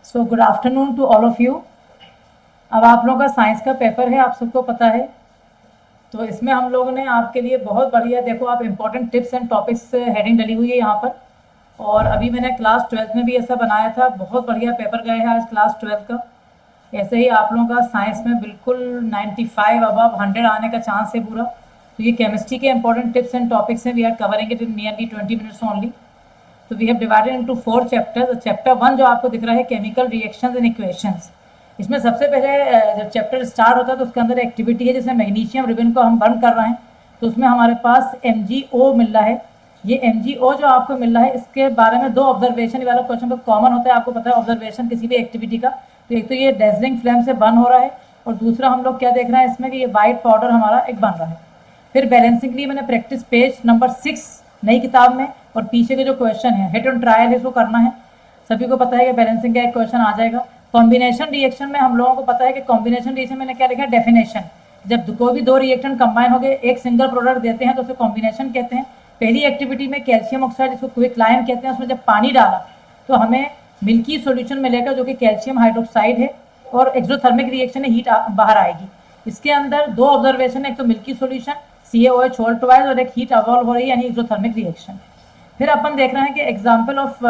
So good afternoon to all of you. अब आप लोगों का साइंस का पेपर है, आप सबको पता है। तो इसमें हम लोगों ने आपके लिए बहुत बढ़िया, देखो आप important tips and topics heading डली हुई है यहाँ पर। और अभी मैंने क्लास 12th में भी ऐसा बनाया था, बहुत बढ़िया पेपर गए हैं आज क्लास 12th का। ऐसे ही आप लोगों का साइंस में बिल्कुल 95 अबव 100 आने का चांस है पूरा। तो ये केमिस्ट्री के इंपॉर्टेंट टिप्स एंड टॉपिक्स हैं, we are covering it in nearly 20 minutes only. तो we have divided into 4 chapters. Chapter 1 जो आपको दिख रहा है केमिकल रिएक्शंस एंड इक्वेशंस, इसमें सबसे पहले जब चैप्टर स्टार्ट होता है तो उसके अंदर एक्टिविटी है जिसमें मैग्नीशियम रिबन को हम बर्न कर रहे हैं। तो उसमें हमारे पास MgO मिल रहा है। ये MgO जो आपको मिल रहा है इसके बारे में 2 ऑब्जर्वेशन वाला क्वेश्चन बहुत कॉमन होता है, आपको पता है ऑब्जर्वेशन किसी भी एक्टिविटी का। तो एक तो ये डेजलिंग फ्लेम से बर्न हो रहा है, और दूसरा हम लोग क्या देख रहे हैं इसमें कि ये वाइट पाउडर हमारा एक बन रहा है। फिर बैलेंसिंग के लिए मैंने प्रैक्टिस पेज नंबर 6 नई किताब में, और पीछे के जो क्वेश्चन है हिट ऑन ट्रायल है इसको करना है। सभी को पता है कि बैलेंसिंग का एक क्वेश्चन आ जाएगा। कॉम्बिनेशन रिएक्शन में हम लोगों को पता है कि कॉम्बिनेशन रिएक्शन मैंने क्या लिखा है, डेफिनेशन। जब कोई भी 2 रिएक्शन कंबाइन हो गए एक सिंगल प्रोडक्ट देते हैं तो उसे कॉम्बिनेशन कहते हैं। पहली एक्टिविटी में कैल्शियम ऑक्साइड जिसको क्विकलाइम कहते हैं, उसमें जब पानी डाला तो हमें मिल्की सॉल्यूशन मिलेगा जो कि कैल्शियम हाइड्रोक्साइड है, और एक्सोथर्मिक रिएक्शन है, हीट बाहर आएगी। इसके अंदर 2 ऑब्जर्वेशन है, एक तो milky solution CaOH Holt wise, और एक हीट अवॉल्व हो रही है यानी एक्सोथर्मिक रिएक्शन। फिर अपन देख रहे हैं कि एग्जाम्पल ऑफ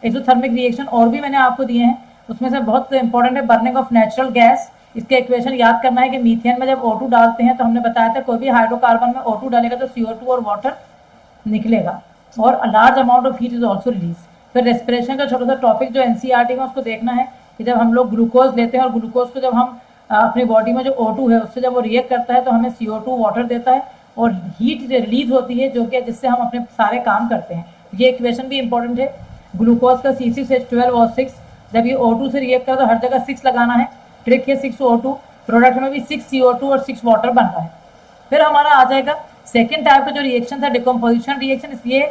एक्सोथर्मिक रिएक्शन और भी मैंने आपको दिए हैं। उसमें से बहुत इंपॉर्टेंट है बर्निंग ऑफ नेचुरल गैस। इसके इक्वेशन याद करना है कि मीथेन में जब O2 डालते हैं तो हमने बताया था कोई भी हाइड्रोकार्बन में O2 डालेगा तो CO2 और वाटर निकलेगा, और large amount of heat is also release. फिर रेस्पिरेशन का छोटा सा टॉपिक जो NCERT में उसको देखना है कि जब हम लोग ग्लूकोज लेते हैं और ग्लूकोज को जब हम अपनी बॉडी में जो O2 है उससे जब वो रिएक्ट करता है तो हमें CO2 वाटर देता है, और हीट रिलीज होती है जो कि जिससे हम अपने सारे काम करते हैं। ये इक्वेशन भी इंपॉर्टेंट है। ग्लूकोज का C6H12O6, जब ये O2 से रिएक्ट करा तो हर जगह 6 लगाना है। ट्रिक है 6O2, प्रोडक्ट में भी 6 CO2 और 6 वाटर बन रहा है। फिर हमारा आ जाएगा सेकेंड टाइप का जो रिएक्शन था डिकम्पोजिशन रिएक्शन। इसलिए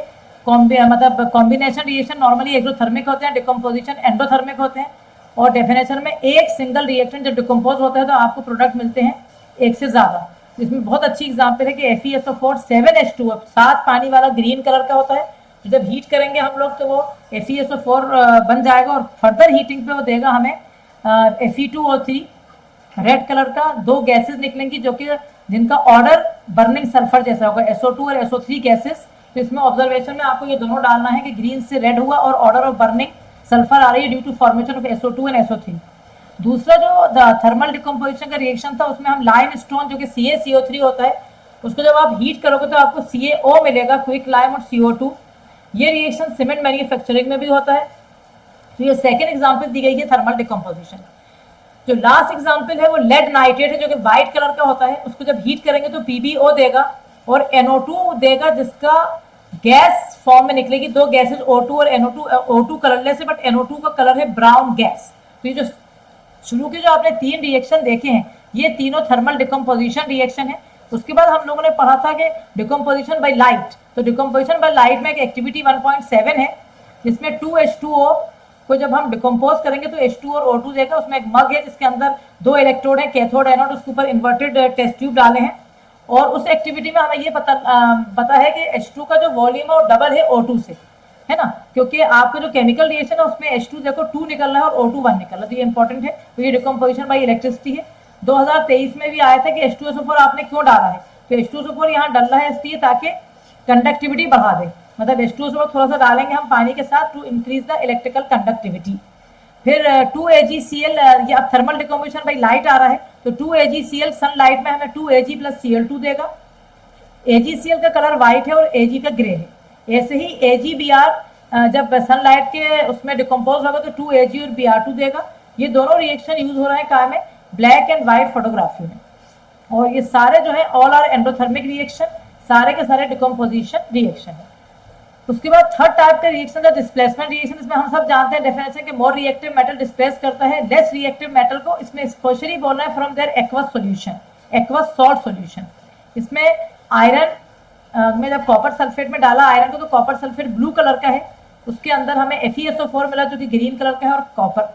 मतलब कॉम्बिनेशन रिएक्शन नॉर्मली एक्सोथर्मिक होते हैं, डिकम्पोजिशन एंडोथर्मिक होते हैं। और डेफिनेशन में एक सिंगल रिएक्शन जब डिकम्पोज होता है तो आपको प्रोडक्ट मिलते हैं एक से ज्यादा। इसमें बहुत अच्छी एग्जाम्पल है कि FeSO4 7H2O 7 पानी वाला ग्रीन कलर का होता है। जब हीट करेंगे हम लोग तो वो FeSO4 बन जाएगा, और फर्दर हीटिंग पे वो देगा हमें Fe2O3 रेड कलर का। 2 गैसेस निकलेंगी जो कि जिनका ऑर्डर बर्निंग सल्फर जैसा होगा, SO2 और SO3 गैसेस। तो इसमें ऑब्जर्वेशन में आपको ये दोनों डालना है कि ग्रीन से रेड हुआ और ऑर्डर ऑफ बर्निंग सल्फर आ रही है due to formation of SO2 and SO3। दूसरा जो थर्मल डिकम्पोजिशन का रिएक्शन था उसमें हम लाइम स्टोन जो कि CaCO3 होता है, उसको जब आप हीट करोगे तो आपको CaO मिलेगा, क्विक लाइम और CO2। ये रिएक्शन सीमेंट मैन्युफैक्चरिंग में भी होता है। तो ये सेकेंड एग्जाम्पल दी गई है थर्मल डिकम्पोजिशन। जो लास्ट एग्जाम्पल है वो लेड नाइट्रेट है जो कि व्हाइट कलर का होता है। उसको जब हीट करेंगे तो PbO देगा और NO2 देगा, जिसका गैस फॉर्म में निकलेगी। 2 गैसेज O2 और NO2। O2 कलरलेस है बट NO2 का कलर है ब्राउन गैस। तो ये जो शुरू के जो आपने 3 रिएक्शन देखे हैं ये तीनों थर्मल डिकम्पोजिशन रिएक्शन है। उसके बाद हम लोगों ने पढ़ा था कि डिकम्पोजिशन बाय लाइट। तो डिकम्पोजिशन बाय लाइट में एक एक्टिविटी 1.7 है जिसमें 2H2O को जब हम डिकम्पोज करेंगे तो H2 और O2 देगा। उसमें एक मग है जिसके अंदर 2 इलेक्ट्रोड है, कैथोड एनोड, उसके ऊपर इन्वर्टेड टेस्ट ट्यूब डाले हैं। और उस एक्टिविटी में हमें ये पता है कि H2 का जो वॉल्यूम है वो डबल है O2 से, है ना, क्योंकि आपका जो केमिकल रिएक्शन है उसमें H2 देखो 2 निकल रहा है और O2 1 निकल रहा है। तो ये इंपॉर्टेंट है। तो ये डिकम्पोजिशन बाय इलेक्ट्रिसिटी है। 2023 में भी आया था कि H2SO4 आपने क्यों डाला है, तो H2SO4 यहाँ डल रहा है इसलिए ताकि कंडक्टिविटी बढ़ा दे। मतलब H2SO4 थोड़ा सा डालेंगे हम पानी के साथ to increase the electrical conductivity. फिर 2AgCl, ये अब थर्मल डिकम्पोजिशन बाय लाइट आ रहा है। तो 2AgCl सनलाइट में हमें 2Ag + Cl2 देगा। AgCl का कलर व्हाइट है और Ag का ग्रे है। ऐसे ही AgBr जब सनलाइट के उसमें डिकम्पोज होगा तो 2Ag और Br2 देगा। ये दोनों रिएक्शन यूज हो रहे हैं कहाँ में, ब्लैक एंड व्हाइट फोटोग्राफी में। और ये सारे जो है ऑल आर एंडोथर्मिक रिएक्शन, सारे के सारे डिकम्पोजिशन रिएक्शन है। उसके बाद थर्ड टाइप का रिएक्शन है डिस्प्लेसमेंट रिएक्शन। इसमें हम सब जानते हैं डेफिनेशन कि मोर रिएक्टिव मेटल डिस्प्लेस करता है लेस रिएक्टिव मेटल को। इसमें स्पेशली बोलना है from there aqueous solution, aqueous salt solution. इसमें आयरन में जब कॉपर सल्फेट में डाला आयरन को तो कॉपर सल्फेट ब्लू कलर का है, उसके अंदर हमें FeSO4 मिला जो कि ग्रीन कलर का है, और कॉपर।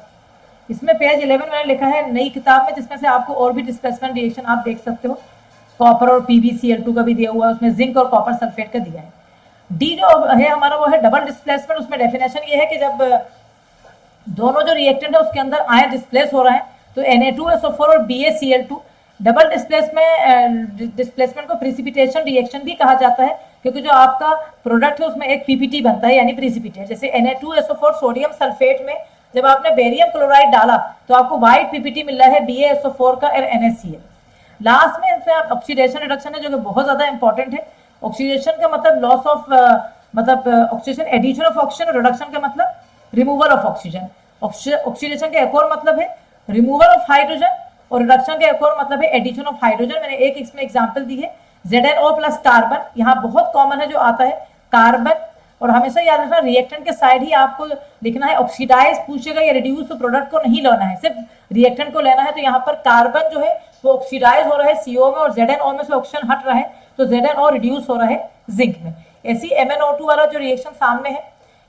इसमें पेज 11 मैंने लिखा है नई किताब में, जिसमें से आपको और भी डिस्प्लेसमेंट रिएक्शन आप देख सकते हो। कॉपर और PbCl2 का भी दिया हुआ है, उसमें जिंक और कॉपर सल्फेट का दिया है। डी जो है हमारा वो है डबल डिस्प्लेसमेंट। उसमें डेफिनेशन ये है कि जब दोनों जो रिएक्टेंट है उसके अंदर आयन डिस्प्लेस हो रहा है, तो Na2SO4 और BaCl2 डबल डिस्प्लेसमेंट को प्रिसिपिटेशन रिएक्शन भी कहा जाता है, क्योंकि जो आपका प्रोडक्ट है उसमें एक पीपीटी बनता है यानी प्रिसिपिटेट। जैसे Na2SO4 सोडियम सल्फेट में जब आपने बेरियम क्लोराइड डाला तो आपको व्हाइट पीपीटी मिल रहा है BaSO4 का और NaCl। लास्ट में इसमें ऑक्सीडेशन रिडक्शन है जो कि बहुत ज्यादा इंपॉर्टेंट है। ऑक्सीडेशन का मतलब लॉस ऑफ मतलब oxygen, addition of oxygen, reduction का मतलब रिमूवल ऑफ ऑक्सीजन। ऑक्सीडेशन का एक और मतलब है रिमूवल ऑफ हाइड्रोजन और रिडक्शन का एक और मतलब है एडिशन ऑफ हाइड्रोजन। मैंने एक इसमें एग्जांपल दी है ZnO प्लस कार्बन, यहाँ बहुत कॉमन है जो आता है कार्बन। और हमेशा याद रखना रिएक्टेंट के साइड ही आपको लिखना है, ऑक्सीडाइज पूछेगा या रिड्यूस, तो प्रोडक्ट को नहीं लेना है, सिर्फ रिएक्टेंट को लेना है। तो यहाँ पर कार्बन जो है वो ऑक्सीडाइज हो रहा है CO में और ZnO में से ऑक्सीजन हट रहा है, तो ZnO रिड्यूस हो रहा है जिंक में। ऐसी MnO2 वाला जो रिएक्शन सामने है,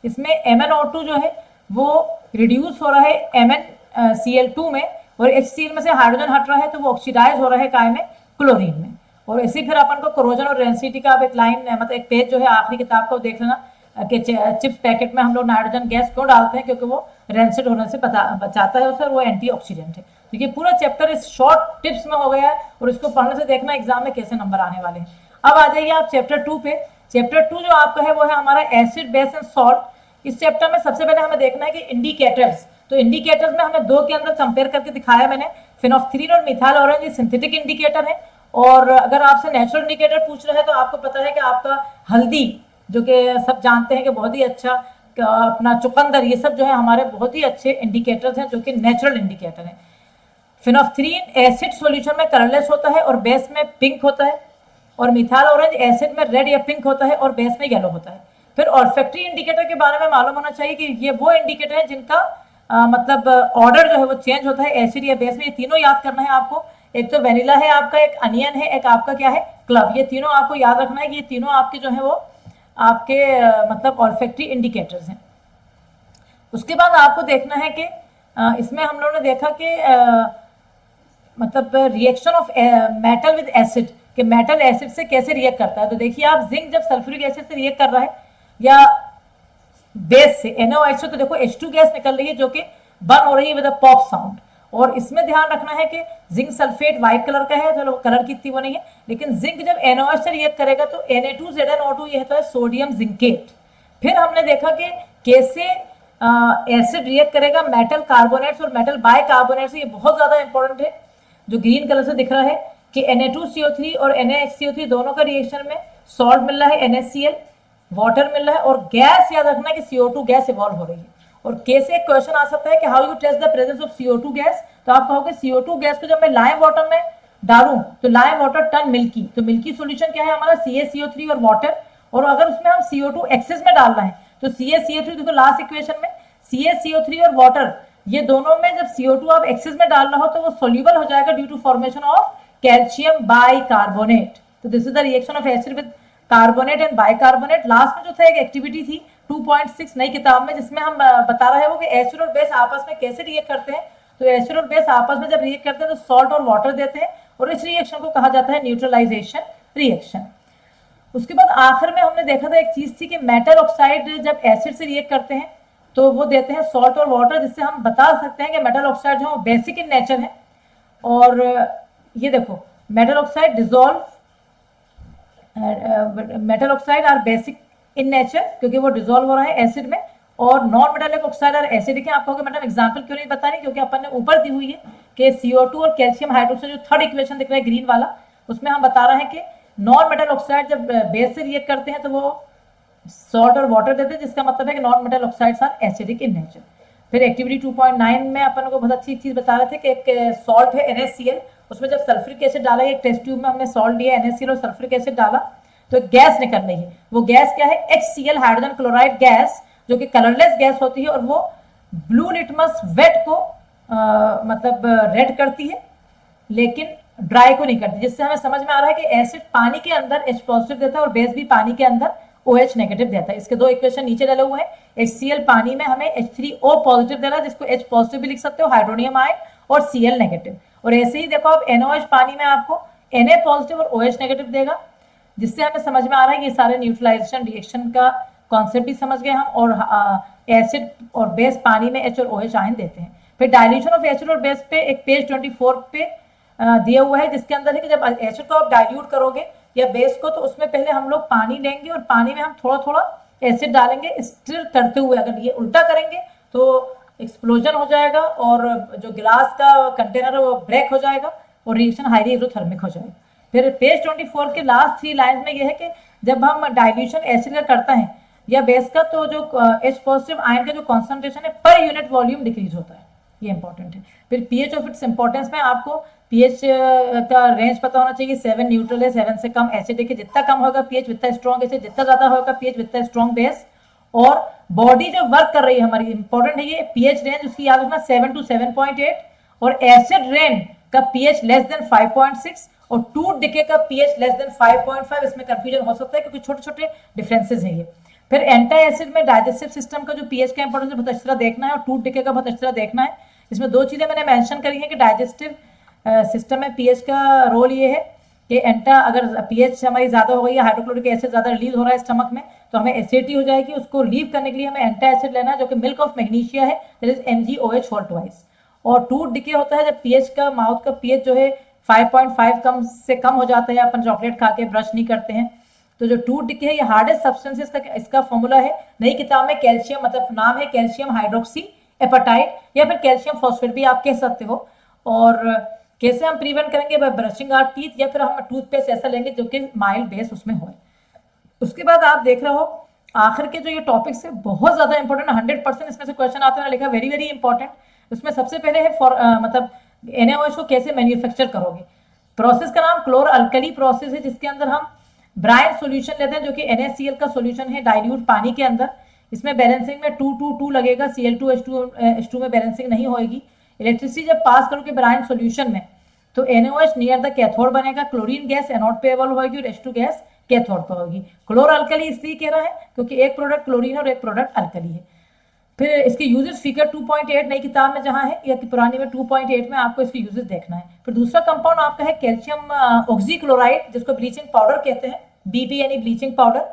इसमें MnO2 जो है वो रिड्यूस हो रहा है MnCl2 में और HCl में से हाइड्रोजन हट रहा है, तो वो ऑक्सीडाइज हो रहा है काय में, क्लोरीन में। और इसी फिर अपन को कोरोजन और रेंसिटी का अब एक लाइन मतलब एक पेज जो है आखिरी किताब को देख लेना कि चिप्स पैकेट में हम लोग नाइट्रोजन गैस क्यों डालते हैं, क्योंकि वो रेंसिड होने से बचाता है उसे, वो एंटीऑक्सीडेंट है। तो ये पूरा चैप्टर इस शॉर्ट टिप्स में हो गया है और इसको पढ़ने से देखना एग्जाम में कैसे नंबर आने वाले हैं। अब आ जाइए आप चैप्टर 2 पे। चैप्टर 2 जो आपका है वो है हमारा एसिड, बेस एंड सॉल्ट। इस चैप्टर में सबसे पहले हमें देखना है कि इंडिकेटर्स, तो इंडिकेटर्स में हमें दो के अंदर कंपेयर करके दिखाया मैंने, फिनोफ्थलीन और मिथाइल ऑरेंज, ये सिंथेटिक इंडिकेटर है। और अगर आपसे नेचुरल इंडिकेटर पूछ रहे हैं तो आपको पता है कि आपका हल्दी, जो कि सब जानते हैं कि बहुत ही अच्छा, अपना चुकंदर, ये सब जो है हमारे बहुत ही अच्छे इंडिकेटर्स हैं जो कि नेचुरल इंडिकेटर हैं। फिनोफ्थलीन एसिड सॉल्यूशन में कलरलेस होता है और बेस में पिंक होता है, और मिथाइल ऑरेंज एसिड में रेड या पिंक होता है और बेस में येलो होता है। फिर ऑल्फैक्टरी इंडिकेटर के बारे में मालूम होना चाहिए कि ये वो इंडिकेटर है जिनका मतलब ऑर्डर जो है वो चेंज होता है एसिड या बेस में। ये तीनों याद करना है आपको, एक तो वेनिला है आपका, एक अनियन है, एक आपका क्या है, क्लव। ये तीनों आपको याद रखना है कि ये तीनों आपके जो है वो आपके मतलब ऑल्फैक्टरी इंडिकेटर्स हैं। उसके बाद आपको देखना है कि इसमें हम लोगों ने देखा कि मतलब reaction of metal with acid, कि मेटल एसिड से कैसे रिएक्ट करता है। तो देखिए आप, जिंक जब सल्फ्यूरिक एसिड से रिएक्ट कर रहा है या बेस से NaOH से, तो देखो H2 गैस निकल रही है जो कि बर्न हो रही है विद अ पॉप साउंड। और इसमें ध्यान रखना है कि जिंक सल्फेट व्हाइट कलर का है, चलो कलर की इतनी वो नहीं है, लेकिन जिंक जब NaOH से रिएक्ट करेगा तो Na2ZnO2 ये होता है सोडियम जिंकेट। फिर हमने देखा कि कैसे एसिड रिएक्ट करेगा मेटल कार्बोनेट्स और मेटल बाइकार्बोनेट से। ये बहुत ज्यादा इंपॉर्टेंट है, जो ग्रीन कलर से दिख रहा है कि Na2CO3 और NaHCO3 दोनों का रिएक्शन में सॉल्ट मिल रहा है NaCl, वाटर मिल रहा है और गैस याद रखना कि CO2 गैस इवॉल्व हो रही है। और कैसे एक क्वेश्चन आ सकता है कि how you test the presence of CO2 gas, तो आप कहोगे CO2 गैस को जब मैं लाइम वाटर में डालूं तो लाइम वाटर टर्न मिल्की, तो मिल्की सॉल्यूशन क्या है हमारा CaCO3 और वाटर। और अगर उसमें हम CO2 एक्सेस में डाल रहे हैं तो CaCO3, देखो लास्ट इक्वेशन में CaCO3 और वाटर, ये दोनों में जब CO2 आप एक्सेस में डाल रहा हो तो वो सोल्यूबल हो जाएगा due to formation of calcium bicarbonate. तो this is the reaction of acid with carbonate and bicarbonate. Last में जो था एक एक्टिविटी थी 2.6 नई किताब में, जिसमें हम बता रहे हैं वो कि एसिड और बेस आपस में कैसे रिएक्ट करते हैं। तो एसिड और बेस आपस में जब रिएक्ट करते हैं तो सॉल्ट और वाटर देते हैं और इस रिएक्शन को कहा जाता है न्यूट्रलाइजेशन रिएक्शन। उसके बाद आखिर में हमने देखा था एक चीज थी कि मेटल ऑक्साइड जब एसिड से रिएक्ट करते हैं तो वो देते हैं सॉल्ट और वाटर, जिससे हम बता सकते हैं कि मेटल ऑक्साइड जो है बेसिक इन नेचर है। और ये देखो metal oxide dissolve, metal oxide are basic in nature क्योंकि वो डिजोल्व हो रहा है एसिड में, और non metallic oxide are acidic है। आप कहोगे मैडम एग्जांपल क्यों नहीं बता रही, क्योंकि अपन ने ऊपर दी हुई है कि CO2 और कैल्शियम हाइड्रोक्साइड, जो थर्ड इक्वेशन दिख रहा है ग्रीन वाला, उसमें हम बता रहे हैं कि नॉन मेटल ऑक्साइड जब बेस से रिएक्ट करते हैं तो वो सॉल्ट और वाटर देते हैं, जिसका मतलब है कि non metal oxides are acidic in nature. फिर एक्टिविटी 2.9 में अपन को बहुत अच्छी चीज बता रहे थे कि एक सॉल्ट है NaCl, उसमें जब सल्फ्यूरिक एसिड डाला, एक टेस्ट ट्यूब में हमने सॉल्ट लिया NaCl और सल्फ्यूरिक एसिड डाला तो गैस निकल रही है। वो गैस क्या है, HCl हाइड्रोजन क्लोराइड गैस, जो कि कलरलेस गैस होती है और वो ब्लू लिटमस वेट को मतलब रेड करती है लेकिन ड्राई को नहीं करती, जिससे हमें समझ में आ रहा है कि एसिड पानी के अंदर H पॉजिटिव देता है और बेस भी पानी के अंदर OH नेगेटिव देता है। इसके दो इक्वेशन नीचे डले हुए हैं। HCl पानी में हमें H3O पॉजिटिव दे रहा है, जिसको H पॉजिटिव भी लिख सकते हो, हाइड्रोनियम आयन, और Cl नेगेटिव। और ऐसे ही देखो आप NaOH पानी में आपको Na पॉजिटिव और OH नेगेटिव देगा, जिससे हमें समझ में आ रहा है कि ये सारे न्यूट्रलाइजेशन रिएक्शन का कॉन्सेप्ट भी समझ गए हम, और एसिड और बेस पानी में H और OH आयन देते हैं। फिर डाइल्यूशन ऑफ एसिड और बेस पे एक पेज 24 पे दिया हुआ है, जिसके अंदर है कि जब एसिड को आप डाइल्यूट करोगे या बेस को, तो उसमें पहले हम लोग पानी लेंगे और पानी में हम थोड़ा थोड़ा एसिड डालेंगे स्टिर करते हुए। अगर ये उल्टा करेंगे तो एक्सप्लोजन हो जाएगा और जो गिलास का कंटेनर है वो ब्रेक हो जाएगा और रिएक्शन हाईली एक्सोथर्मिक हो जाएगा। फिर पेज 24 के लास्ट 3 लाइन में ये है कि जब हम डाइल्यूशन एसिड का करते हैं या बेस का, तो जो H पॉजिटिव आयन का जो कॉन्सेंट्रेशन है पर यूनिट वॉल्यूम डिक्रीज होता है, ये इंपॉर्टेंट है। फिर पीएच ऑफ इट्स इंपॉर्टेंस में आपको पीएच का रेंज पता होना चाहिए। 7 न्यूट्रल है, 7 से कम एसिडिक है, जितना कम होगा पीएच उतना स्ट्रॉन्ग एसिड, जितना ज्यादा होगा पीएच उतना स्ट्रॉन्ग बेस। और बॉडी जो वर्क कर रही है हमारी, इंपॉर्टेंट है ये पीएच रेंज उसकी याद रखना 7 to 7.8, और एसिड रेन का पीएच लेस देन 5.6 और टूथ डिके का पीएच लेस देन 5.5। इसमें कंफ्यूजन हो सकता है क्योंकि छोटे छोटे डिफरेंसेस हैं ये। फिर एंटी एसिड में डाइजेस्टिव सिस्टम का जो पीएच का इंपॉर्टेंस बहुत अच्छी तरह देखना है और टूथ डिके का बहुत अच्छी तरह देखना है। इसमें 2 चीजें मैंने मेंशन करी है कि डाइजेस्टिव सिस्टम में पीएच का रोल ये है कि अगर पीएच हमारी ज्यादा हो गई है, हाइड्रोक्लोरिक एसिड ज्यादा रिलीज हो रहा है स्टमक में, तो हमें एसिडिटी हो जाएगी। उसको लीव करने के लिए हमें एंटी एसिड लेना है जो कि मिल्क ऑफ मैग्नीशिया है, that is MgOH whole twice. और टूथ डिके होता है जब पीएच का, माउथ का पीएच जो है 5.5 कम से कम हो जाता है, अपन चॉकलेट खा के ब्रश नहीं करते हैं। तो जो टूथ डिके है ये हार्डेस्ट सब्सटेंसेस का इसका फॉर्मूला है। नई किताब में कैल्शियम, मतलब नाम है कैल्शियम हाइड्रोक्सी एपेटाइट या फिर कैल्शियम फॉस्फेट भी आप कह सकते हो। और कैसे हम प्रिवेंट करेंगे? बाय ब्रशिंग आवर टीथ, या फिर हम टूथपेस्ट ऐसा लेंगे जो कि माइल्ड बेस उसमें हो। उसके बाद आप देख रहे हो आखिर के जो ये टॉपिक्स है बहुत ज्यादा इंपॉर्टेंट, 100% इसमें से क्वेश्चन आते हैं, लिखा वेरी वेरी इंपॉर्टेंट। उसमें सबसे पहले है मतलब NaOH को कैसे मैन्युफैक्चर करोगे। प्रोसेस का नाम क्लोर अल्कली प्रोसेस है, जिसके अंदर हम ब्राइन सॉल्यूशन लेते हैं जो कि NaCl का सॉल्यूशन है डाइल्यूट पानी के अंदर। इसमें बैलेंसिंग में 2 लगेगा, Cl2H2 में बैलेंसिंग नहीं होगी। इलेक्ट्रिसिटी जब पास करोगे ब्राइन सॉल्यूशन में तो NaOH नियर द कैथोड बनेगा, क्लोरीन गैस एनोड पे अवेलेबल होगी और H2 गैस कैथोड पर होगी। क्लोर अल्कली इसलिए कह रहा है क्योंकि एक प्रोडक्ट क्लोरीन और एक प्रोडक्ट अल्कली है। फिर इसके यूजेस फिगर 2.8 नई किताब में जहां है या पुरानी में 2.8 में आपको इसके यूजेस देखना है। फिर दूसरा कंपाउंड आपका है कैल्शियम ऑक्सीक्लोराइड, जिसको ब्लीचिंग पाउडर कहते हैं, BP यानी ब्लीचिंग पाउडर।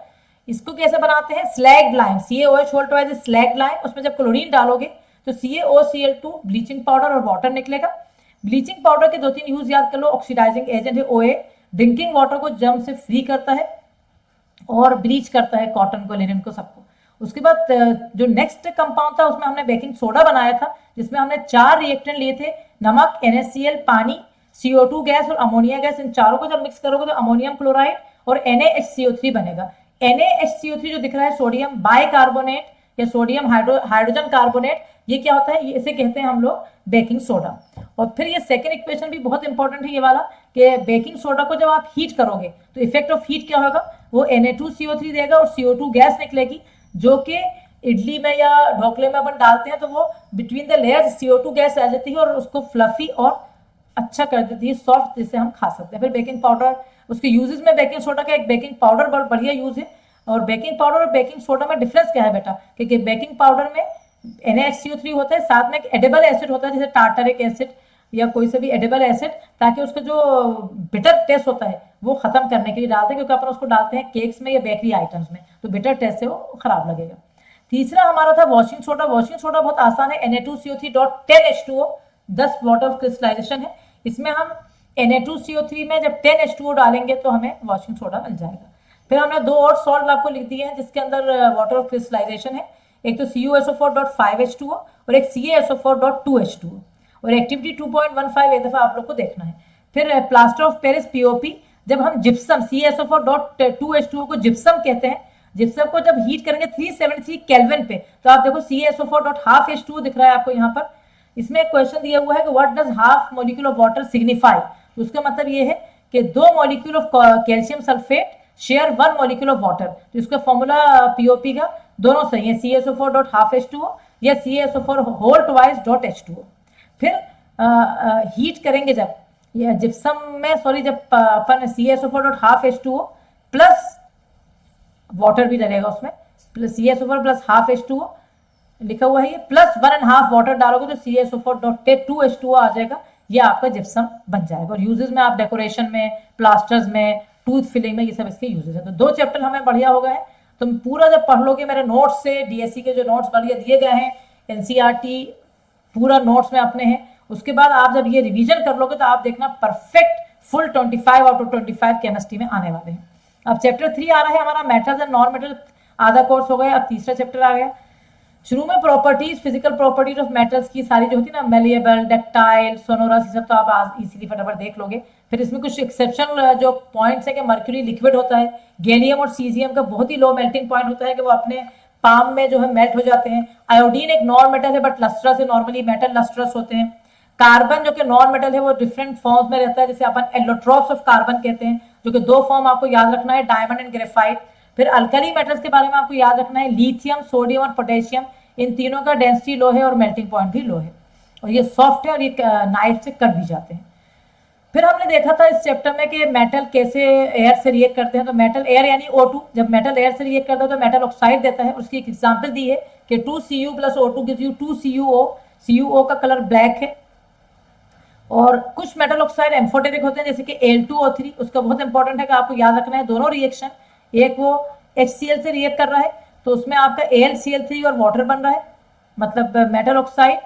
इसको कैसे बनाते हैं? Slaked lime, CaOH whole twice slaked lime, उसमें जब क्लोरीन डालोगे तो CaOCl2 ब्लीचिंग पाउडर और वाटर निकलेगा। ब्लीचिंग पाउडर के 2-3 यूज याद कर लो। ऑक्सीडाइजिंग एजेंट है OA, ड्रिंकिंग वाटर को जर्म से फ्री करता है और ब्लीच करता है कॉटन को, लिनन को, सबको। उसके बाद जो नेक्स्ट कंपाउंड था उसमें हमने बेकिंग सोडा बनाया था, जिसमें हमने 4 रिएक्टेंट लिए थे, नमक, NaCl, पानी, CO2 गैस और अमोनिया गैस। इन चारों को जब मिक्स करोगे तो अमोनियम क्लोराइड और NaHCO3 बनेगा। NaHCO3 जो दिख रहा है सोडियम बाइकार्बोनेट या सोडियम हाइड्रोजन कार्बोनेट, ये क्या होता है? इसे कहते हैं हम लोग बेकिंग सोडा। और फिर ये सेकेंड इक्वेशन भी बहुत इंपॉर्टेंट है ये वाला, कि बेकिंग सोडा को जब आप हीट करोगे तो इफेक्ट ऑफ हीट क्या होगा? वो Na2CO3 देगा और CO2 गैस निकलेगी, जो कि इडली में या ढोकले में अपन डालते हैं तो वो between the layers CO2 gas आ जाती है और उसको फ्लफी और अच्छा कर देती है, सॉफ्ट, जिसे हम खा सकते हैं। फिर बेकिंग पाउडर, उसके यूजेस में बेकिंग सोडा का एक बेकिंग पाउडर बहुत बढ़िया यूज है। और बेकिंग पाउडर और बेकिंग सोडा में डिफरेंस क्या है बेटा? क्योंकि बेकिंग पाउडर में NaHCO3 होता है, साथ में एक एडिबल एसिड होता है जैसे टार्टरिक एसिड या कोई से भी एडिबल एसिड, ताकि उसका जो बिटर टेस्ट होता है वो खत्म करने के लिए डालते हैं, क्योंकि अपन उसको डालते हैं केक्स में या बेकरी आइटम्स में, तो बिटर टेस्ट से वो खराब लगेगा। तीसरा हमारा था वॉशिंग सोडा। वॉशिंग सोडा बहुत आसान है, Na2CO3.10H2O, 10 वाटर ऑफ क्रिस्टलाइजेशन है। इसमें हम Na2CO3 में जब 10H2O डालेंगे तो हमें वॉशिंग सोडा मिल जाएगा। फिर हमने 2 और सॉल्ट आपको लिख दिए हैं जिसके अंदर वाटर ऑफ क्रिस्टलाइजेशन है, एक तो CuSO4.5H2O और एक CaSO4.2H2O, और एक्टिविटी 2.15 एक दफा आप लोग को देखना है। फिर प्लास्टर ऑफ पेरिस POP, जब हम जिप्सम CaSO4.2H2O को जिप्सम कहते हैं, जिप्सम को जब हीट करेंगे 373 केल्विन पे, तो आप देखो CaSO4.5H2O दिख रहा है आपको यहाँ पर। इसमें एक क्वेश्चन दिया हुआ है कि what does half molecule of water signify. तो उसका मतलब ये है कि 2 molecule of calcium sulphate share 1 molecule of water. तो इसका फॉर्मूला POP का दोनों सही है, CaSO4.5H2O या CaSO4 होल ट्वाइस .H2O। फिर हीट करेंगे जब ये जिप्सम में, सॉरी, जब अपन CaSO4.5H2O प्लस वाटर भी डलेगा उसमें, plus CaSO4 plus half H2O लिखा हुआ है ये, प्लस 1.5 वाटर डालोगे तो CaSO4.2H2O आ जाएगा, ये आपका जिप्सम बन जाएगा। और यूजेस में आप डेकोरेशन में, प्लास्टर्स में, टूथ फिलिंग में, ये सब इसके यूजेस हैं। तो 2 चैप्टर हमें बढ़िया हो गए हैं। तुम पूरा जब पढ़ लोगे मेरे नोट्स से, डीएससी के जो नोट्स बढ़िया दिए गए हैं, एनसीईआरटी पूरा नोट्स में अपने हैं, उसके बाद आप जब ये रिवीजन कर लोगे तो आप देखना perfect full 25 out of 25 chemistry में आने वाले हैं। अब चैप्टर 3 आ रहा है हमारा मेटल्स एंड नॉन मेटल, आधा कोर्स हो गया, अब तीसरा चैप्टर आ गया। शुरू में properties, physical properties of metals की सारी जो होती है ना, मेलिएबल, डक्टाइल, सोनोरस, ये सब तो आप आज इजीली फटाफट देख लोगे। फिर इसमें कुछ एक्सेप्शनल जो पॉइंट्स है कि मर्क्यूरी लिक्विड होता है, गैलियम और सीजियम का बहुत ही लो मेल्टिंग पॉइंट होता है कि वो अपने पाम में जो है मेल्ट हो जाते हैं। आयोडीन एक नॉन मेटल है बट लस्ट्रस है, नॉर्मली मेटल लस्ट्रस होते हैं। कार्बन जो कि नॉन मेटल है वो डिफरेंट फॉर्म्स में रहता है, जैसे अपन एलोट्रॉप्स ऑफ कार्बन कहते हैं, जो कि दो फॉर्म आपको याद रखना है, डायमंड एंड ग्रेफाइट। फिर अल्कली मेटल्स के बारे में आपको याद रखना है, लिथियम, सोडियम और पोटेशियम, इन तीनों का डेंसिटी लो है और मेल्टिंग पॉइंट भी लो है, और ये सॉफ्ट है और ये नाइफ से कट भी जाते हैं। फिर हमने देखा था इस चैप्टर में कि मेटल कैसे एयर से रिएक्ट करते हैं। तो मेटल एयर यानी O2, जब मेटल एयर से रिएक्ट करता है तो मेटल ऑक्साइड देता है। उसकी एक एग्जांपल दी है कि 2Cu + O2 gives you 2CuO। CuO का कलर ब्लैक है। और कुछ मेटल ऑक्साइड एम्फोटेरिक होते हैं, जैसे कि Al2O3, उसका बहुत इंपॉर्टेंट है कि आपको याद रखना है दोनों रिएक्शन, एक वो HCl से रिएक्ट कर रहा है तो उसमें आपका AlCl3 और वाटर बन रहा है, मतलब मेटल ऑक्साइड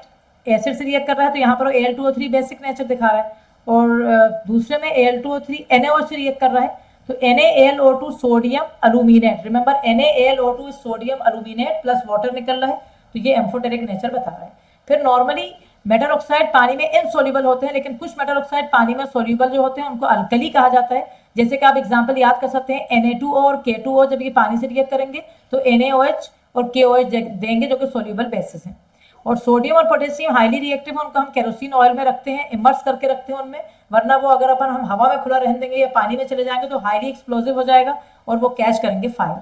एसिड से रिएक्ट कर रहा है तो यहाँ पर Al2O3 बेसिक नेचर दिखा रहा है, और दूसरे में Al2O3 NaOH से रिएक्ट कर रहा है तो NaAlO2 sodium aluminate, remember NaAlO2 is sodium aluminate plus water निकल रहा है, तो ये एम्फोटेरिक नेचर बता रहा है। फिर नॉर्मली मेटल ऑक्साइड पानी में इनसोल्यूबल होते हैं, लेकिन कुछ मेटल ऑक्साइड पानी में सोल्यूबल जो होते हैं उनको अल्कली कहा जाता है। जैसे कि आप एग्जांपल याद कर सकते हैं Na2O और K2O, जब ये पानी से रिएक्ट करेंगे तो NaOH और KOH देंगे जो कि सोल्यूबल बेसिस हैं। और सोडियम और पोटेशियम हाईली रिएक्टिव है, उनको हम केरोसिन ऑयल में रखते हैं, इमर्स करके रखते हैं उनमें, वरना वो अगर अपन हम हवा में खुला रहने देंगे या पानी में चले जाएंगे तो हाईली एक्सप्लोसिव हो जाएगा और वो कैच करेंगे फायर।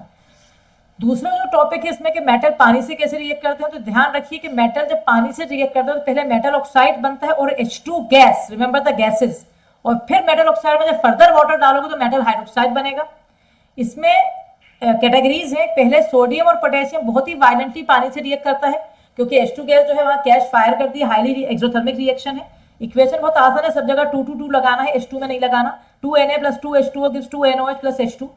दूसरा जो टॉपिक है इसमें कि मेटल पानी से कैसे रिएक्ट करते हैं, तो ध्यान रखिए कि मेटल जब पानी से रिएक्ट करता है तो पहले मेटल ऑक्साइड बनता है और H2 gas, remember the gases, और फिर मेटल ऑक्साइड में जब फर्दर वाटर डालोगे तो मेटल हाइड्रोक्साइड बनेगा। इसमें कैटेगरीज है, पहले सोडियम और पोटेशियम बहुत ही वायलेंटली पानी से रिएक्ट करता है क्योंकि H2 गैस जो है वहां कैच फायर करती है, हाईली एक्सोथर्मिक रिएक्शन है। इक्वेशन बहुत आसान है, सब जगह 2 लगाना है, H2 में नहीं लगाना। 2Na + 2H2O gives 2NOH + H2।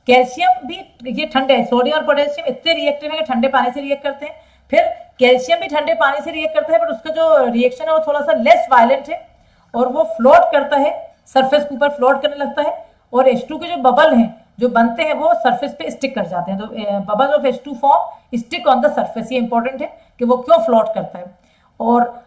Calcium भी ये ठंडे है, सोडियम और पोटेशियम इतने रिएक्टिव है कि ठंडे पानी से रिएक्ट करते हैं। फिर कैल्शियम भी ठंडे पानी से रिएक्ट करता है बट उसका जो रिएक्शन है वो थोड़ा सा लेस वायलेंट है और वो फ्लोट करता है, सरफेस के ऊपर फ्लोट करने लगता है, और H2 के जो बबल हैं जो बनते हैं वो सरफेस पे स्टिक कर जाते हैं। तो bubble of H2 form stick on the surface, ये इंपॉर्टेंट है कि वो क्यों फ्लोट करता है। और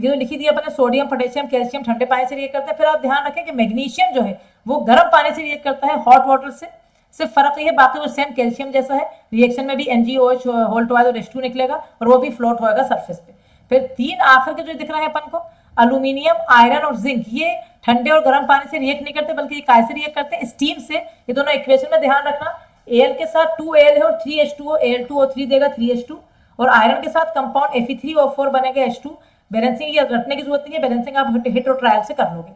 ये लिखी दिया अपने, सोडियम, पोटेशियम, कैल्शियम ठंडे पानी से रिएक्ट करते हैं। फिर आप ध्यान रखें कि मैग्नीशियम जो है वो गर्म पानी से रिएक्ट करता है हॉट वाटर से, सिर्फ फर्क ये है बाकी वो सेम कैल्शियम जैसा है, रिएक्शन में भी NaOH होल टू और H2 निकलेगा और वो भी फ्लोट होगा सरफेस पे। फिर तीन आखिर के जो दिख रहे हैं अपन को, अल्यूमिनियम, आयरन और जिंक, ये ठंडे और गर्म पानी से रिएक्ट नहीं करते बल्कि ये कैसे रिएक्ट करते हैं, स्टीम से। ये दोनों इक्वेशन में ध्यान रखना, Al के साथ 2Al है और 3H2O, Al2O3 देगा 3H2, और आयरन के साथ कंपाउंड Fe3O4 बनेगा H2। बैलेंसिंग ये रटने की जरूरत नहीं है, बैलेंसिंग आप हिट और ट्रायल से कर लोगे।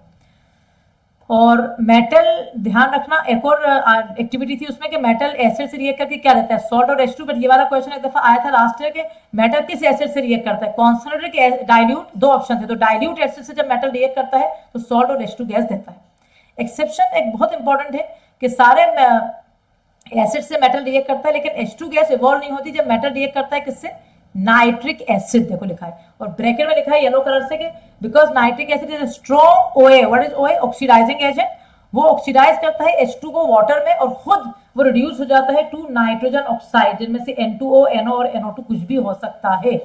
और मेटल ध्यान रखना, एक और एक्टिविटी थी उसमें कि मेटल एसिड से रिएक्ट करके क्या देता है, सॉल्ट और H2। बट ये वाला क्वेश्चन एक दफा आया था लास्ट ईयर के मेटल किस एसिड से रिएक्ट करता है, कॉन्सनट्रेट के डाइल्यूट, दो ऑप्शन थे, तो डाइल्यूट एसिड से जब मेटल रिएक्ट करता है तो सॉल्ट और H2 गैस देता है। एक्सेप्शन एक बहुत इंपॉर्टेंट है कि सारे एसिड से मेटल रिएक्ट करता है लेकिन H2 गैस इवॉल्व नहीं होती जब मेटल रिएक्ट करता है किससे, नाइट्रिक एसिड। देखो लिखा है और ब्रैकेट में लिखा है येलो कलर से कि because nitric acid is strong OA। What is OA? Oxidising agent. वो ऑक्सीडाइज करता है H2 को वाटर में और खुद वो रिड्यूस हो जाता है टू नाइट्रोजन ऑक्साइड, जिनमें से N2O, NO और NO2 कुछ भी हो सकता है।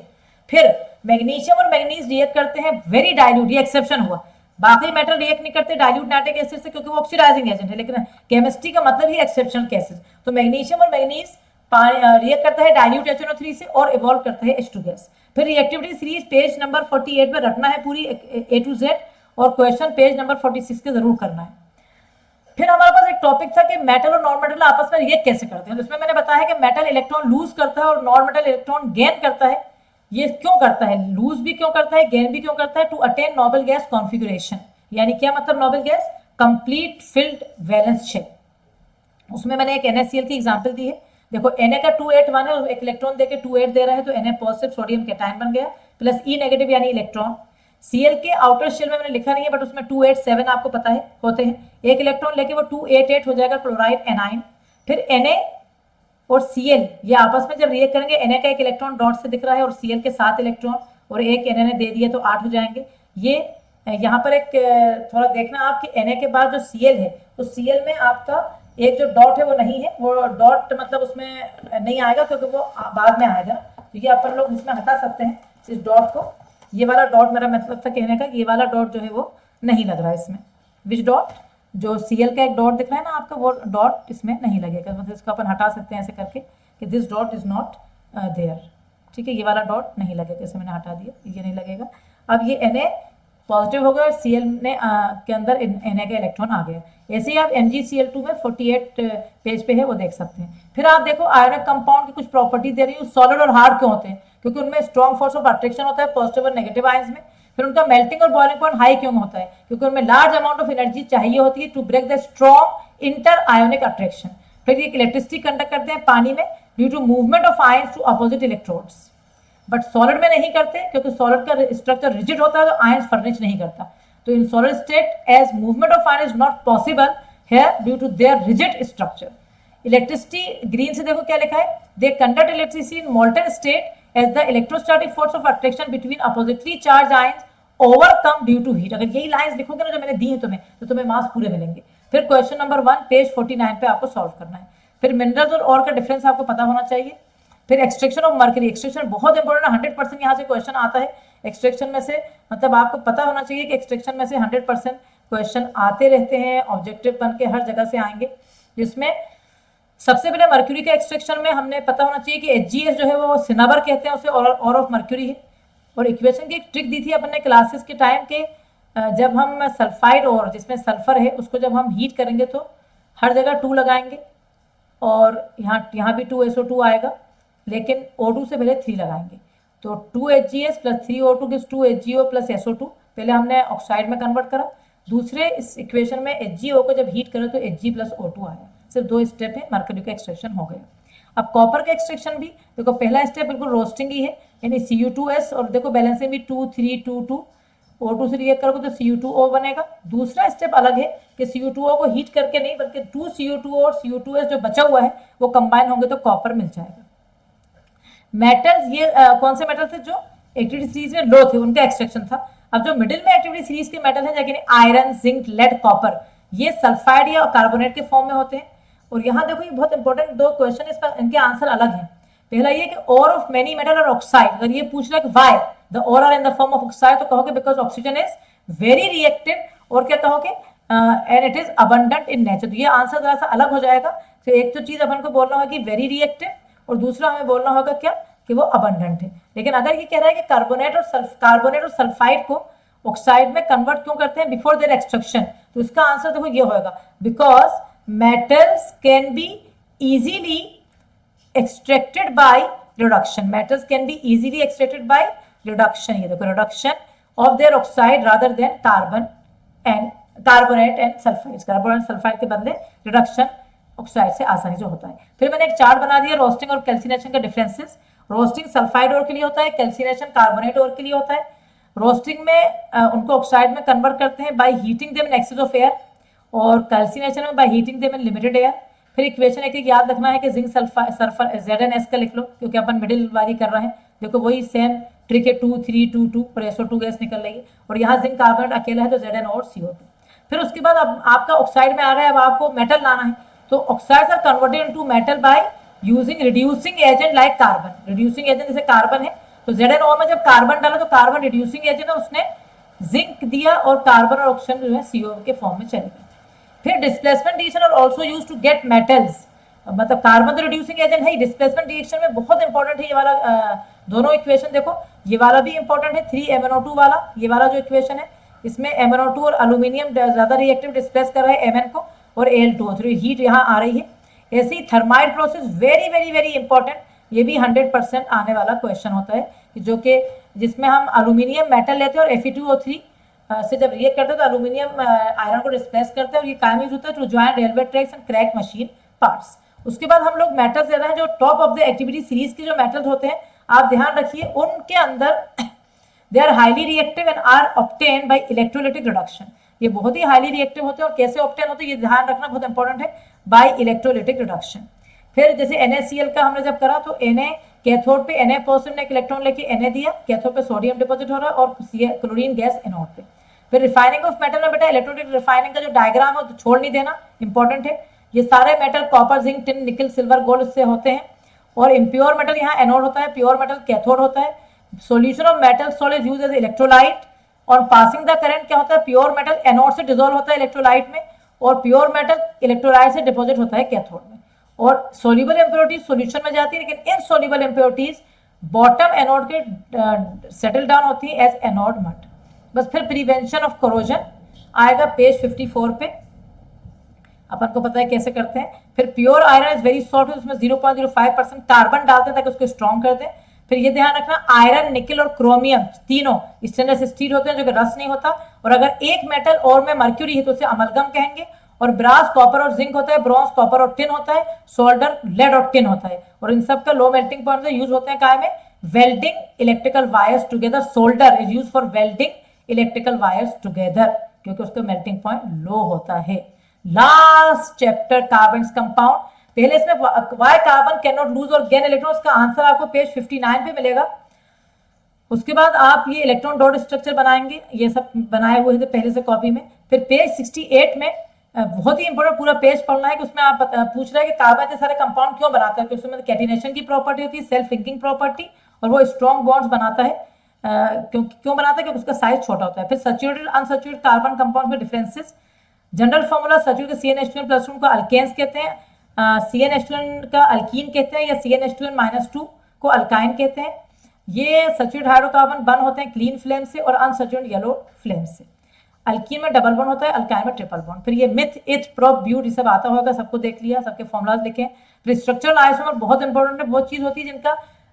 फिर मैग्नीशियम और मैग्नीज रिएक्ट करते हैं वेरी डाइल्यूट, ये एक्सेप्शन हुआ, बाकी मेटल रिएक्ट नहीं करते डाइल्यूट नाइट्रिक एसिड से क्योंकि वो ऑक्सीडाइजिंग एजेंट है, लेकिन केमिस्ट्री का मतलब ही एक्सेप्शनल केसेस। तो मैग्नीशियम और मैग्नीज रिएक्ट करता है डाइल्यूट HNO3 से और इवॉल्व करता है H2 गैस। फिर रिएक्टिविटी सीरीज पेज नंबर 48 पे रखना है पूरी A to Z, और क्वेश्चन पेज नंबर 46 के जरूर करना है। फिर हमारे पास एक टॉपिक था कि मेटल और नॉन मेटल आपस में रिएक्ट कैसे करते हैं, जिसमें मैंने बताया कि मेटल इलेक्ट्रॉन लूज करता है और नॉन मेटल इलेक्ट्रॉन गेन करता है। ये क्यों करता है, लूज भी क्यों करता है, गेन भी क्यों करता है, to attain noble gas configuration. यानी क्या मतलब noble gas, complete filled valence shell. उसमें मैंने एक NaCl की एग्जांपल दी है। देखो Na का 281 है, एक इलेक्ट्रॉन देके 28 दे रहा है तो Na पॉजिटिव सोडियम कैटायन बन गया, प्लस E नेगेटिव यानी इलेक्ट्रॉन। Cl के आउटर शेल में मैंने लिखा नहीं है बट उसमें 287 आपको पता है होते हैं, एक इलेक्ट्रॉन लेके वो 288 हो जाएगा क्लोराइड एनाइन। फिर Na और Cl ये आपस में जब रिएक्ट करेंगे, Na का एक इलेक्ट्रॉन डॉट से दिख रहा है और Cl के 7 इलेक्ट्रॉन और एक Na ने दे दिया तो 8 हो जाएंगे। ये यहाँ पर एक थोड़ा देखना आप कि Na के बाद जो Cl है तो Cl में आपका एक जो डॉट है वो नहीं है, वो डॉट मतलब उसमें नहीं आएगा क्योंकि वो बाद में आएगा, तो ये अपन लोग इसमें हटा सकते हैं इस डॉट को। ये वाला डॉट मेरा मतलब था कहने का, ये वाला डॉट जो है वो नहीं लग रहा है इसमें। विच डॉट? जो Cl का एक डॉट दिख रहा है ना आपका, वो डॉट इसमें नहीं लगेगा, मतलब इसको अपन हटा सकते हैं ऐसे करके कि this dot is not there. ठीक है, ये वाला डॉट नहीं लगेगा, जैसे मैंने हटा दिया, ये नहीं लगेगा। अब ये Na पॉजिटिव हो गया और Cl ने के अंदर Na का इलेक्ट्रॉन आ गया। ऐसे ही आप MgCl2 में 48 पेज पे है वो देख सकते हैं। फिर आप देखो आयोनिक कंपाउंड की कुछ प्रॉपर्टी दे रही है, सॉलिड और हार्ड क्यों होते हैं? क्योंकि उनमें स्ट्रॉन्ग फोर्स ऑफ अट्रैक्शन होता है पॉजिटिव और नेगेटिव आयंस में। फिर उनका मेल्टिंग और बॉइलिंग पॉइंट हाई क्यों होता है? क्योंकि उनमें लार्ज अमाउंट ऑफ एनर्जी चाहिए होती है to break the strong inter ionic attraction. फिर ये इलेक्ट्रिसिटी कंडक्ट करते हैं पानी में due to movement of ions to opposite electrodes, but solid में नहीं करते क्योंकि सॉलिड का स्ट्रक्चर रिजिड होता है तो आयंस फर्निश नहीं करता। तो in solid state as movement of ion is not possible here due to their rigid structure. Electricity green से देखो क्या लिखा है, they conduct electricity in molten state as the electrostatic force of attraction between oppositely charge ions overcome due to heat. अगर यही lines लिखोगे ना जो मैंने दी है तुम्हें, तो तुम्हें मार्क्स पूरे मिलेंगे। फिर क्वेश्चन नंबर 1 पेज 49 पे आपको सॉल्व करना है। फिर मिनरल्स और ऑर का डिफरेंस आपको पता होना चाहिए। फिर एक्सट्रैक्शन ऑफ मर्करी, एक्सट्रैक्शन बहुत इंपॉर्टेंट है, 100% यहाँ से क्वेश्चन आता है एक्सट्रैक्शन में से, मतलब आपको पता होना चाहिए कि एक्सट्रैक्शन में से 100% क्वेश्चन आते रहते हैं, ऑब्जेक्टिव बन के हर जगह से आएंगे। जिसमें सबसे पहले मर्क्यूरी के एक्सट्रैक्शन में हमने पता होना चाहिए कि HgS जो है वो सिनाबर कहते हैं उसे, और ऑफ मर्क्यूरी है। और इक्वेशन की एक ट्रिक दी थी अपन ने क्लासेस के टाइम के, जब हम सल्फाइड और जिसमें सल्फर है उसको जब हम हीट करेंगे तो हर जगह 2 लगाएंगे और यहाँ भी 2SO2 आएगा, लेकिन O2 से पहले 3 लगाएंगे। तो 2HgS plus 3O2 gives 2HgO plus SO2। पहले हमने ऑक्साइड में कन्वर्ट करा, दूसरे इस इक्वेशन में HgO को जब हीट करें तो Hg प्लस O2 आया। सिर्फ 2 स्टेप है, मर्करी का एक्सट्रैक्शन हो गया। अब कॉपर का एक्सट्रैक्शन भी देखो, पहला स्टेप बिल्कुल रोस्टिंग ही है, यानी Cu2S, और देखो बैलेंसिंग भी 2 3 2 2, O2 से रिएक्ट करोगे तो Cu2O बनेगा। दूसरा स्टेप अलग है कि Cu2O को हीट करके नहीं, बल्कि 2 Cu2O और Cu2S जो बचा हुआ है वो कंबाइन होंगे तो कॉपर मिल जाएगा। मेटल्स, ये कौन से मेटल थे जो एक्टिविटी सीरीज में लो थे, उनका एक्सट्रैक्शन था। अब जो मिडिल में एक्टिविटी सीरीज के मेटल है जैसे आयरन, जिंक, लेड, कॉपर, ये सल्फाइड या कार्बोनेट के फॉर्म में होते हैं। और यहाँ देखो ये बहुत इंपॉर्टेंट 2 क्वेश्चन, इसका इनके आंसर अलग हैं। पहला ये कि ओर ऑफ मेनी मेटल और ऑक्साइड, अगर ये पूछ रहा है कि why the ore are in the form of oxide, तो कहोगे because oxygen is very reactive, और क्या कहोगे and it is abundant in nature. तो ये आंसर जरा सा अलग हो जाएगा। तो एक तो चीज अपन को बोलना होगा कि वेरी रिएक्टिव, और दूसरा हमें बोलना होगा क्या कि वो अबंडेंट है। लेकिन अगर ये कह रहा है कि कार्बोनेट और सल्फाइड को ऑक्साइड में कन्वर्ट क्यों करते हैं बिफोर देयर एक्सट्रैक्शन, तो इसका आंसर देखो ये होगा, because metals can be easily extracted by reduction. Metals can be easily extracted by reduction. ये देखो reduction of their oxide rather than carbonate and sulfides. Carbonate sulphide के बदले रिडक्शन ऑक्साइड से आसानी से होता है। फिर मैंने एक चार्ट बना दिया रोस्टिंग और कैल्सिनेशन का डिफरेंसेस। रोस्टिंग सल्फाइड और के लिए होता है, कैल्सिनेशन कार्बोनेट और के लिए होता है। रोस्टिंग में उनको ऑक्साइड में कन्वर्ट करते हैं by heating them in excess of air, और कैल्सिनेशन में by heating them in limited air. फिर इक्वेशन एक याद रखना है कि जिंक सल्फर ZnS का लिख लो, क्योंकि अपन मिडिल वाली कर रहे हैं। देखो वही सेम ट्रिक है, 2 3 2 2 और SO2 गैस निकल रही है, और यहाँ जिंक कार्बोनेट अकेला है तो Zn और CO2। फिर उसके बाद अब आपका ऑक्साइड में आ रहा है, अब आपको मेटल लाना है, तो oxides are converted into metal by using reducing agent like carbon. Reducing agent जैसे कार्बन है, तो ZnO में जब कार्बन डाला तो कार्बन रिड्यूसिंग एजेंट है, उसने जिंक दिया और कार्बन और ऑक्सीजन जो है CO के फॉर्म में चले गए। फिर displacement reaction are also used to get metals, मतलब कार्बन तो रिड्यूसिंग एजेंट है, डिस्प्लेसमेंट रिएक्शन में बहुत इंपॉर्टेंट है ये वाला दोनों इक्वेशन। देखो ये वाला भी इंपॉर्टेंट है 3MnO2 वाला, ये वाला जो इक्वेशन है इसमें MnO2 और एल्यूमिनियम ज्यादा रिएक्टिव डिस्प्लेस कर रहा है Mn को, और Al2, तो हीट यहाँ आ रही है। ऐसे ही thermite process very very very important, ये भी 100% आने वाला क्वेश्चन होता है, जो कि जिसमें हम एल्यूमिनियम मेटल लेते हैं और Fe2O3 से जब रिएक्ट करते हैं तो एल्यूमिनियम आयरन को डिस्प्लेस करते हैं, और ये काम यूज होता है to join railway tracks and crack machine parts. उसके बाद हम लोग मेटल्स ले रहे हैं, जो top of the activity series के जो मेटल्स होते हैं, आप ध्यान रखिए उनके अंदर they are highly reactive and are obtain by electrolytic reduction. ये बहुत ही हाईली रिएक्टिव होते हैं, और कैसे ऑब्टेन होते हैं ये ध्यान रखना बहुत इंपॉर्टेंट है, बाय इलेक्ट्रोलिटिक रिडक्शन। फिर जैसे NaCl का हमने जब करा तो Na कैथोड पे Na पॉजिटिव ने एक इलेक्ट्रॉन लेके Na दिया, कैथोड पे सोडियम डिपॉजिट हो रहा है और क्लोरीन गैस एनोड पे। फिर रिफाइनिंग ऑफ मेटल में बेटा इलेक्ट्रोलिटिक रिफाइनिंग का जो डायग्राम है तो छोड़ नहीं देना, इंपॉर्टेंट है। ये सारे मेटल कॉपर, जिंक, टिन, निकल, सिल्वर, गोल्ड से होते हैं और इम्प्योर मेटल यहाँ एनोड होता है, प्योर मेटल कैथोड होता है। Solution of metal salt is used as electrolyte और पासिंग द करंट क्या होता है, प्योर मेटल एनोड से डिसॉल्व होता है इलेक्ट्रोलाइट में और प्योर मेटल इलेक्ट्रोलाइट से डिपॉजिट होता है कैथोड में। और सोल्यूबल इम्प्योरिटीज सॉल्यूशन में जाती है, लेकिन इनसॉल्युबल इम्प्योरिटीज बॉटम एनोड के सेटल डाउन होती है एज एनोड मड। बस फिर प्रिवेंशन ऑफ कोरोजन आएगा पेज 54 पे, अपन को पता है कैसे करते हैं। फिर pure iron is very soft, उसमें 0.05% कार्बन डालते हैं ताकि उसको स्ट्रॉन्ग कर दें। फिर ये ध्यान रखना आयरन, निकल और क्रोमियम तीनों स्टेनलेस स्टील होते हैं जो कि रस्ट नहीं होता, और अगर एक मेटल और में मर्क्यूरी है तो उसे अमलगम कहेंगे। और ब्रास, कॉपर और जिंक होता है, ब्रॉन्ज, कॉपर और टिन होता है, सोल्डर, लेड और टिन होता है। और इन सब का लो मेल्टिंग पॉइंट से यूज होते हैं काय में, welding electrical wires together. Solder is use for welding electrical wires together क्योंकि उसका मेल्टिंग पॉइंट लो होता है। लास्ट चैप्टर कार्बन कंपाउंड, पहले इसमें why carbon can not lose और गेन इलेक्ट्रॉन, का आंसर आपको पेज 59 पे मिलेगा। उसके बाद आप ये इलेक्ट्रॉन डॉट स्ट्रक्चर बनाएंगे, ये सब बनाए हुए थे पहले से कॉपी में। फिर पेज 68 में बहुत ही इंपॉर्टेंट पूरा पेज पढ़ना है कि उसमें आप पूछ रहे हैं कि कार्बन के सारे कंपाउंड क्यों बनाता है, क्योंकि उसमें कैटिनेशन की प्रॉपर्टी होती है, सेल्फ लिंकिंग प्रॉपर्टी, और वो स्ट्रॉन्ग बॉन्ड्स बनाता है। क्यों बनाता है, क्योंकि उसका साइज छोटा होता है। फिर सैचुरेटेड अनसैचुरेटेड कार्बन कंपाउंड में differences, general formula saturated CnH2n+2 को अल्केन्स कहते हैं, CnH2n का अल्कीन कहते हैं, या CnH2n-2 को अल्काइन कहते हैं। ये सैचुरेटेड हाइड्रोकार्बन बन होते हैं क्लीन फ्लेम से और अनसैचुरेटेड येलो फ्लेम से। अल्कीन में डबल बॉन्ड होता है, अल्काइन में ट्रिपल बॉन्ड। फिर ये मिथ, इथ, प्रोप, ब्यूट, ये सब आता होगा, सबको देख लिया, सबके फॉर्मुलाज लिखे। फिर स्ट्रक्चरल आइसोमर बहुत इंपॉर्टेंट है, बहुत चीज होती है जिनका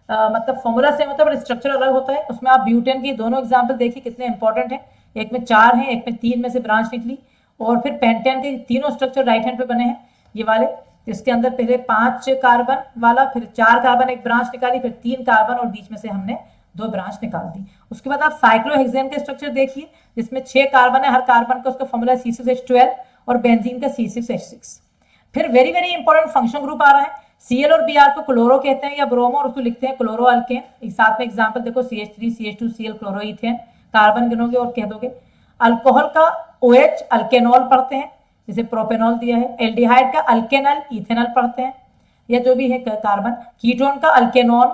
मतलब फॉर्मूला सेम होता है पर स्ट्रक्चर अलग होता है। उसमें आप ब्यूटेन की दोनों एग्जाम्पल देखिए कितने इंपॉर्टेंट है, एक में 4 है, एक में 3 में से ब्रांच निकली। और फिर पेंटेन के तीनों स्ट्रक्चर राइट हैंड पे बने हैं ये वाले, इसके अंदर पहले 5 कार्बन वाला, फिर 4 कार्बन एक ब्रांच निकाली, फिर 3 कार्बन और बीच में से हमने 2 ब्रांच निकाल दी। उसके बाद आप साइक्लोहेक्सेन के स्ट्रक्चर देखिए जिसमें 6 कार्बन है, हर कार्बन का उसका फॉर्मूला C6H12 और बेंजीन का C6H6। फिर very very important function group आ रहा है, Cl और Br को क्लोरो कहते हैं या ब्रोमो, और उसको लिखते हैं क्लोरो अल्केन। एक साथ में एग्जांपल देखो CH3 CH2 Cl chloroethane, carbon गिनोगे और कह दोगे। अल्कोहल का OH अल्केनॉल पढ़ते हैं, जैसे प्रोपेनॉल दिया है। एल्डिहाइड का अल्केनल इथेनॉल पढ़ते हैं, या जो भी है कार्बन। कीटोन का अल्केनॉल,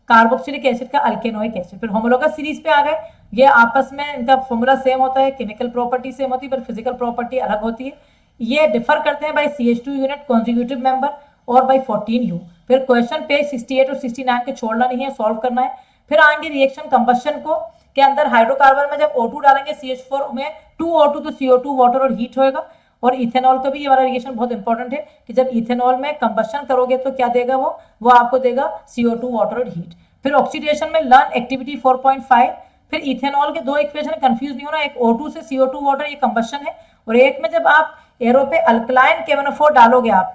कार्बोक्सिलिक एसिड का अल्केनोइक एसिड। फिर होमोलोगस सीरीज पे आ गए, ये आपस में इनका फॉर्मूला सेम होता है, केमिकल प्रॉपर्टी सेम होती है पर फिजिकल प्रॉपर्टी अलग होती है। ये डिफर करते हैं by CH2 unit consecutive member और बाय 14U। फिर क्वेश्चन पेज 68 और 69 के छोड़ना नहीं है, सॉल्व करना है। फिर आएंगे रिएक्शन कंबशन को, के अंदर हाइड्रोकार्बन में जब O2 डालेंगे CH4 में 2O2 तो CO2 वाटर और हीट होएगा। और इथेनॉल का भी ये वाला रिएक्शन बहुत इंपॉर्टेंट है कि जब इथेनॉल में कंबशन करोगे तो क्या देगा वो आपको देगा CO2 वाटर और हीट। फिर ऑक्सीडेशन में लर्न एक्टिविटी 4.5। फिर इथेनॉल के 2 इक्वेशन कंफ्यूज नहीं होना, एक O2 से CO2 वाटर ये कंबशन है, और एक में जब आप एरो पे अल्कलाइन KMnO4 डालोगे आप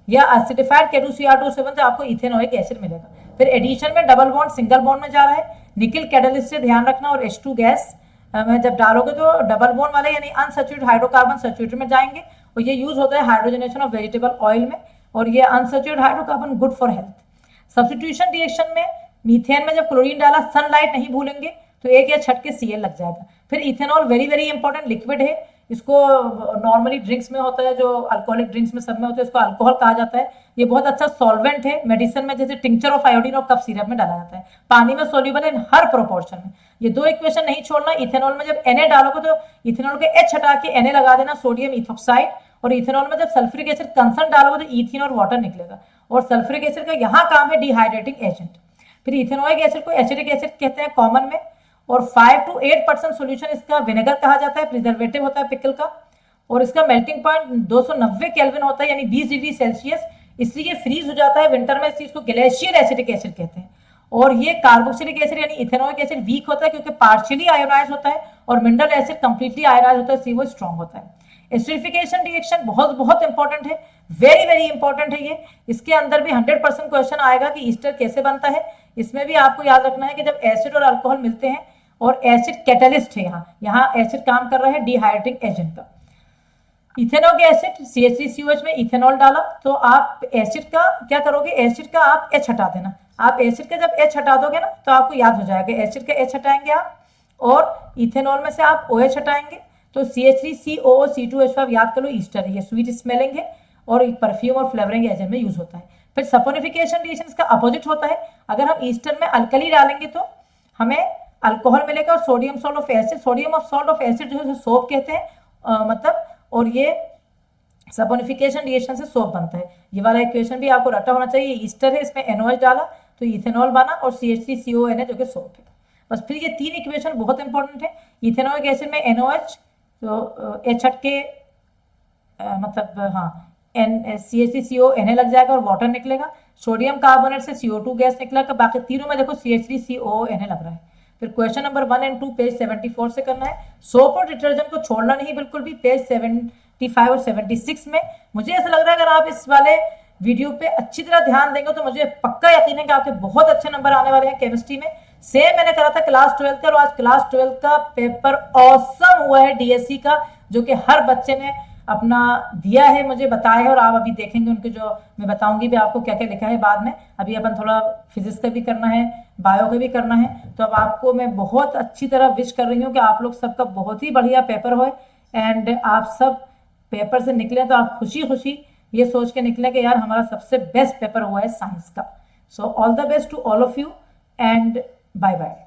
या एसिडिफाइड K2Cr2O7 तो आपको इथेनोइक एसिड मिलेगा। फिर एडिशन में डबल बॉन्ड सिंगल बॉन्ड में जा रहा है, निकल कैटलिस्ट से ध्यान रखना, और H2 गैस में जब डालोगे तो डबल बॉन्ड वाले यानी अनसैचुरेटेड हाइड्रोकार्बन सैचुरेटेड में जाएंगे, और ये यूज होता है हाइड्रोजनेशन ऑफ वेजिटेबल ऑयल में, और ये unsaturated hydrocarbon good for health. Substitution reaction में मीथेन में जब क्लोरीन डाला, सनलाइट नहीं भूलेंगे तो एक या छट के Cl लग जाएगा। फिर ethanol very very important liquid है, इसको नॉर्मली ड्रिंक्स में होता है, जो अल्कोहलिक ड्रिंक्स में सब में होता है, इसको अल्कोहल कहा जाता है। ये बहुत अच्छा सॉल्वेंट है, मेडिसिन में जैसे टिंक्चर ऑफ आयोडीन और कफ सिरप में डाला जाता है, पानी में सोल्यूबल है हर प्रोपोर्शन में। ये 2 इक्वेशन नहीं छोड़ना। इथेनॉल में जब Na डालोगे तो इथेनॉल के H हटा के Na लगा देना, सोडियम इथोक्साइड। और इथेनॉल में जब सल्फ्यूरिक एसिड कंसर्न डालोगे तो इथीन और वाटर निकलेगा, और सल्फ्यूरिक एसिड का यहाँ काम है डिहाइड्रेटिंग एजेंट। फिर इथेनोइक एसिड को एसिडिक एसिड कहते हैं कॉमन में, और 5 to 8% सोल्यूशन इसका विनेगर कहा जाता है, प्रिजर्वेटिव होता है पिकल का, और इसका मेल्टिंग पॉइंट 290 केल्विन होता है यानी 20 डिग्री सेल्सियस, इसलिए फ्रीज हो जाता है विंटर में। इस चीज को ग्लेशियर एसिडिक एसिड कहते हैं। और ये कार्बोक्सिलिक एसिड यानी इथेनोइक एसिड वीक होता है क्योंकि पार्शियली आयोनाइज होता है, और मिनरल एसिड कंप्लीटली आयोनाइज होता है, सी वो स्ट्रॉन्ग होता है। एसिडिफिकेशन रिएक्शन बहुत बहुत इंपॉर्टेंट है, वेरी वेरी इंपॉर्टेंट है ये। इसके अंदर भी 100% क्वेश्चन आएगा कि ईस्टर कैसे बनता है। इसमें भी आपको याद रखना है कि जब एसिड और अल्कोहल मिलते हैं, और एसिड कैटलिस्ट है, यहाँ एसिड काम कर रहा है डिहाइड्रेटिंग एजेंट का। इथेनॉल एसिड CH3COH में इथेनॉल डाला तो आप एसिड का क्या करोगे, एसिड का आप H हटा देना। आप एसिड का जब H हटा दोगे ना तो आपको याद हो जाएगा, एसिड का H हटाएंगे आप और इथेनॉल में से आप OH हटाएंगे तो CH3COO आप याद कर लो, ईस्टर है, ये स्वीट स्मेलिंग है और परफ्यूम और फ्लेवरिंग एजेंट में यूज होता है। फिर सपोनिफिकेशन रिएक्शन का अपोजिट होता है, अगर हम ईस्टर में अल्कली डालेंगे तो हमें अल्कोहल मिलेगा और sodium salt of acid, sodium of salt of acid जो है सोप कहते हैं मतलब, और ये सपोनिफिकेशन रिएक्शन से सोप बनता है। ये वाला इक्वेशन भी आपको रटा होना चाहिए, ईस्टर है इसमें NOH डाला तो इथेनॉल बना और CH3CON है जो कि सोप है। बस फिर ये तीन इक्वेशन बहुत इंपॉर्टेंट है। इथेनॉलिक एसिड में NOH तो H हट के मतलब हाँ CH3CONA लग जाएगा और वाटर निकलेगा, सोडियम कार्बोनेट से CO2 गैस निकलेगा, बाकी तीनों में देखो CH3CONA लग रहा है। फिर क्वेश्चन नंबर 1 और 2 पेज 74 से करना है। सोप और डिटर्जेंट को छोड़ना नहीं बिल्कुल भी, पेज 75 और 76 में। मुझे ऐसा लग रहा है अगर आप इस वाले वीडियो पे अच्छी तरह ध्यान देंगे तो मुझे पक्का यकीन है कि आपके बहुत अच्छे नंबर आने वाले हैं केमिस्ट्री में। सेम मैंने करा था क्लास 12 का और आज क्लास 12 का पेपर ऑसम हुआ है DSC का, जो कि हर बच्चे ने अपना दिया है, मुझे बताया है और आप अभी देखेंगे उनके, जो मैं बताऊंगी भी आपको क्या क्या लिखा है बाद में। अभी अपन थोड़ा फिजिक्स का भी करना है, बायो का भी करना है, तो अब आपको मैं बहुत अच्छी तरह विश कर रही हूँ कि आप लोग सबका बहुत ही बढ़िया पेपर हो एंड आप सब पेपर से निकले तो आप खुशी खुशी ये सोच के निकले कि यार हमारा सबसे बेस्ट पेपर हुआ है साइंस का। So all the best to all of you and bye bye.